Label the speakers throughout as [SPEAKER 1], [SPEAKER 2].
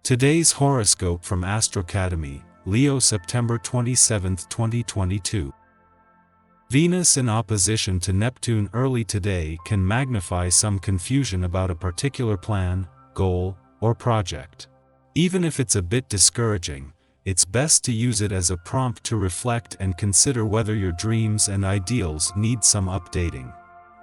[SPEAKER 1] Today's horoscope from Astrocademy, Leo September 27, 2022. Venus in opposition to Neptune early today can magnify some confusion about a particular plan, goal, or project. Even if it's a bit discouraging, it's best to use it as a prompt to reflect and consider whether your dreams and ideals need some updating.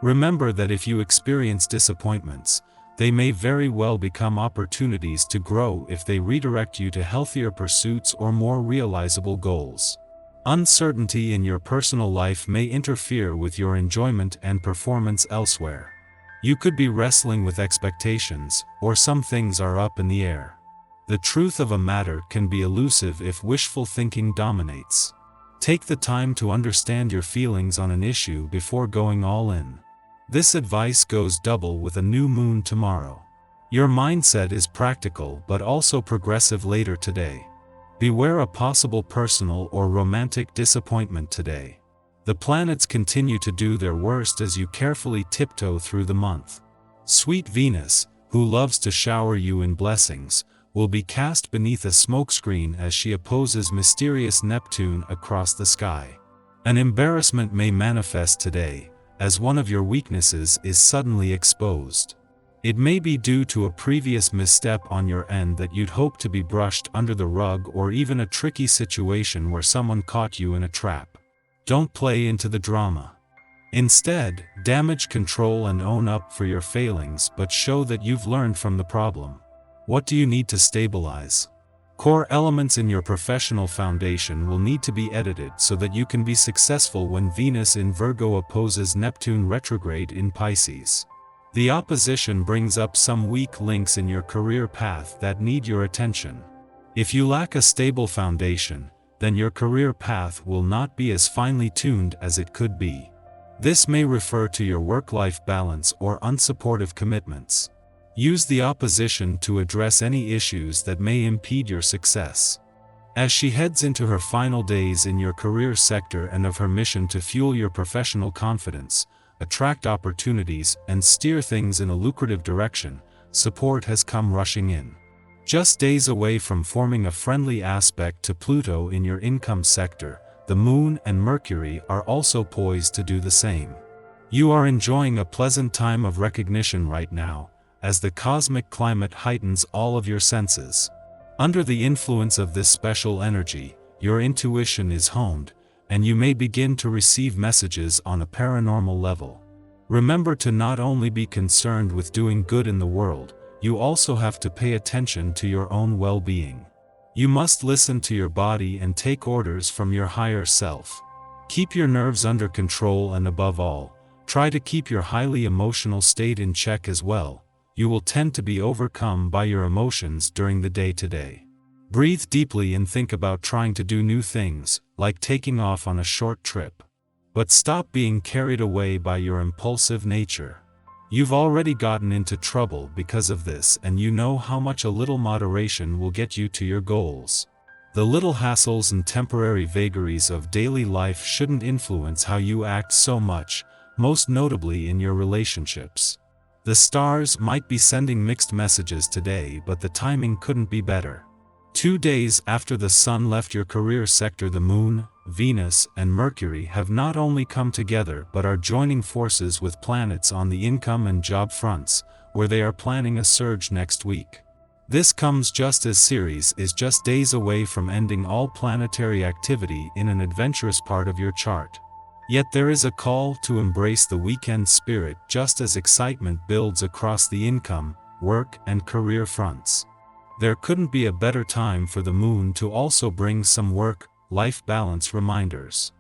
[SPEAKER 1] Remember that if you experience disappointments, they may very well become opportunities to grow if they redirect you to healthier pursuits or more realizable goals. Uncertainty in your personal life may interfere with your enjoyment and performance elsewhere. You could be wrestling with expectations, or some things are up in the air. The truth of a matter can be elusive if wishful thinking dominates. Take the time to understand your feelings on an issue before going all in. This advice goes double with a new moon tomorrow. Your mindset is practical but also progressive later today. Beware a possible personal or romantic disappointment today. The planets continue to do their worst as you carefully tiptoe through the month. Sweet Venus, who loves to shower you in blessings, will be cast beneath a smokescreen as she opposes mysterious Neptune across the sky. An embarrassment may manifest today, as one of your weaknesses is suddenly exposed. It may be due to a previous misstep on your end that you'd hoped to be brushed under the rug, or even a tricky situation where someone caught you in a trap. Don't play into the drama. Instead, damage control and own up for your failings, but show that you've learned from the problem. What do you need to stabilize? Core elements in your professional foundation will need to be edited so that you can be successful when Venus in Virgo opposes Neptune retrograde in Pisces. The opposition brings up some weak links in your career path that need your attention. If you lack a stable foundation, then your career path will not be as finely tuned as it could be. This may refer to your work-life balance or unsupportive commitments. Use the opposition to address any issues that may impede your success. As she heads into her final days in your career sector and of her mission to fuel your professional confidence, attract opportunities, and steer things in a lucrative direction, support has come rushing in. Just days away from forming a friendly aspect to Pluto in your income sector, the Moon and Mercury are also poised to do the same. You are enjoying a pleasant time of recognition right now, as the cosmic climate heightens all of your senses. Under the influence of this special energy, your intuition is honed, and you may begin to receive messages on a paranormal level. Remember to not only be concerned with doing good in the world, you also have to pay attention to your own well-being. You must listen to your body and take orders from your higher self. Keep your nerves under control, and above all, try to keep your highly emotional state in check as well. You will tend to be overcome by your emotions during the day today. Breathe deeply and think about trying to do new things, like taking off on a short trip. But stop being carried away by your impulsive nature. You've already gotten into trouble because of this, and you know how much a little moderation will get you to your goals. The little hassles and temporary vagaries of daily life shouldn't influence how you act so much, most notably in your relationships. The stars might be sending mixed messages today, but the timing couldn't be better. 2 days after the Sun left your career sector, the Moon, Venus, and Mercury have not only come together but are joining forces with planets on the income and job fronts, where they are planning a surge next week. This comes just as Ceres is just days away from ending all planetary activity in an adventurous part of your chart. Yet there is a call to embrace the weekend spirit just as excitement builds across the income, work, and career fronts. There couldn't be a better time for the Moon to also bring some work-life balance reminders.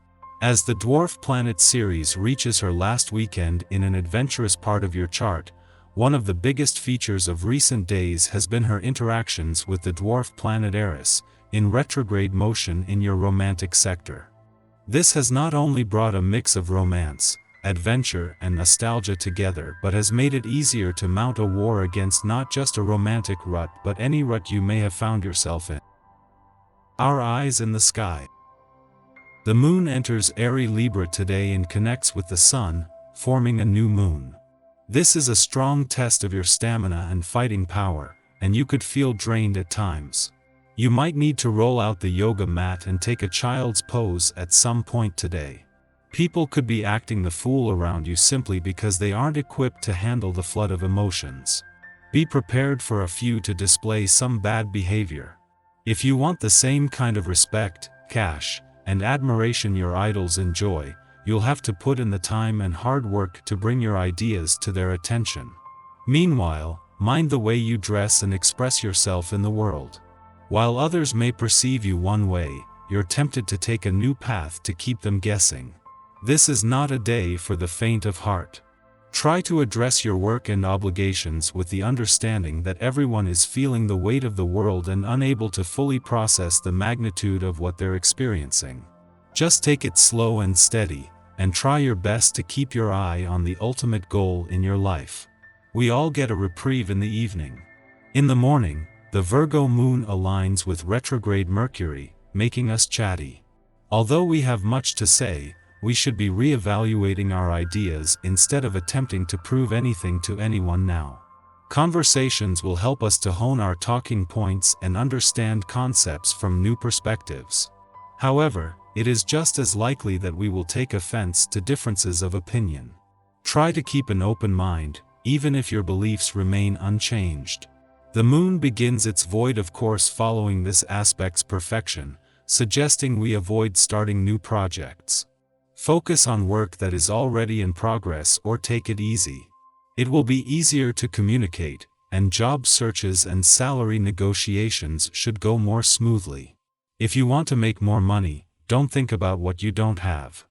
[SPEAKER 1] As the dwarf planet Ceres reaches her last weekend in an adventurous part of your chart, one of the biggest features of recent days has been her interactions with the dwarf planet Eris, in retrograde motion in your romantic sector. This has not only brought a mix of romance, adventure, and nostalgia together, but has made it easier to mount a war against not just a romantic rut but any rut you may have found yourself in. Our eyes in the sky. The Moon enters Aries Libra today and connects with the Sun, forming a new moon. This is a strong test of your stamina and fighting power, and you could feel drained at times. You might need to roll out the yoga mat and take a child's pose at some point today. People could be acting the fool around you simply because they aren't equipped to handle the flood of emotions. Be prepared for a few to display some bad behavior. If you want the same kind of respect, cash, and admiration your idols enjoy, you'll have to put in the time and hard work to bring your ideas to their attention. Meanwhile, mind the way you dress and express yourself in the world. While others may perceive you one way, you're tempted to take a new path to keep them guessing. This is not a day for the faint of heart. Try to address your work and obligations with the understanding that everyone is feeling the weight of the world and unable to fully process the magnitude of what they're experiencing. Just take it slow and steady, and try your best to keep your eye on the ultimate goal in your life. We all get a reprieve in the evening. In the morning, the Virgo moon aligns with retrograde Mercury, making us chatty. Although we have much to say, we should be re-evaluating our ideas instead of attempting to prove anything to anyone now. Conversations will help us to hone our talking points and understand concepts from new perspectives. However, it is just as likely that we will take offense to differences of opinion. Try to keep an open mind, even if your beliefs remain unchanged. The moon begins its void of course following this aspect's perfection, suggesting we avoid starting new projects. Focus on work that is already in progress or take it easy. It will be easier to communicate, and job searches and salary negotiations should go more smoothly. If you want to make more money, don't think about what you don't have.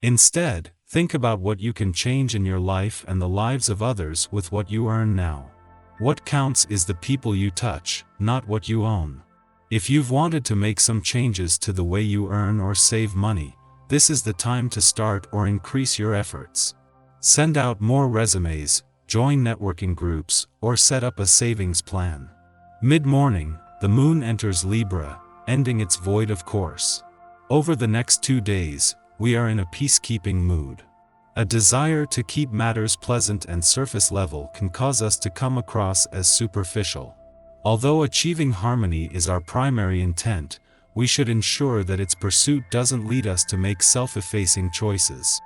[SPEAKER 1] Instead, think about what you can change in your life and the lives of others with what you earn now. What counts is the people you touch, not what you own. If you've wanted to make some changes to the way you earn or save money, this is the time to start or increase your efforts. Send out more resumes, join networking groups, or set up a savings plan. Mid-morning, the moon enters Libra, ending its void of course. Over the next 2 days, we are in a peacekeeping mood. A desire to keep matters pleasant and surface level can cause us to come across as superficial. Although achieving harmony is our primary intent, we should ensure that its pursuit doesn't lead us to make self-effacing choices.